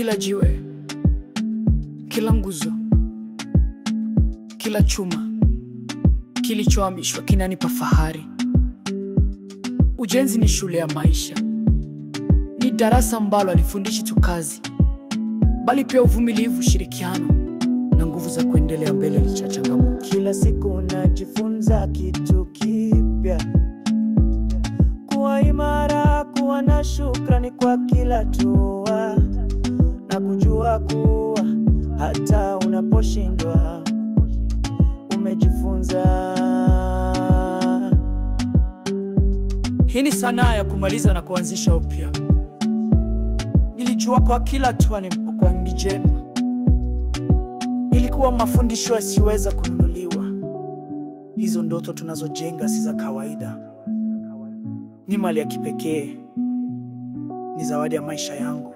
Kila jiwe, kila nguzo, kila chuma kilichohamishwa kinanipa fahari. Ujenzi ni shule ya maisha, ni darasa ambalo halifundishi tu kazi, bali pia uvumilivu, ushirikiano na nguvu za kuendelea mbele licha ya changamoto. Kila siku najifunza kitu kipya, kuwa imara, kuwa na shukrani kwa kila hatua, na kujua kuwa hata unaposhindwa umejifunza. Hii ni sanaa ya kumaliza na kuanzisha upya. Nilijua kwa kila hatua nilipokuwa nikijenga ilikuwa mafundisho yasiweza kununuliwa. Hizo ndoto tunazojenga si za kawaida, ni mali ya kipekee, ni zawadi ya maisha yangu.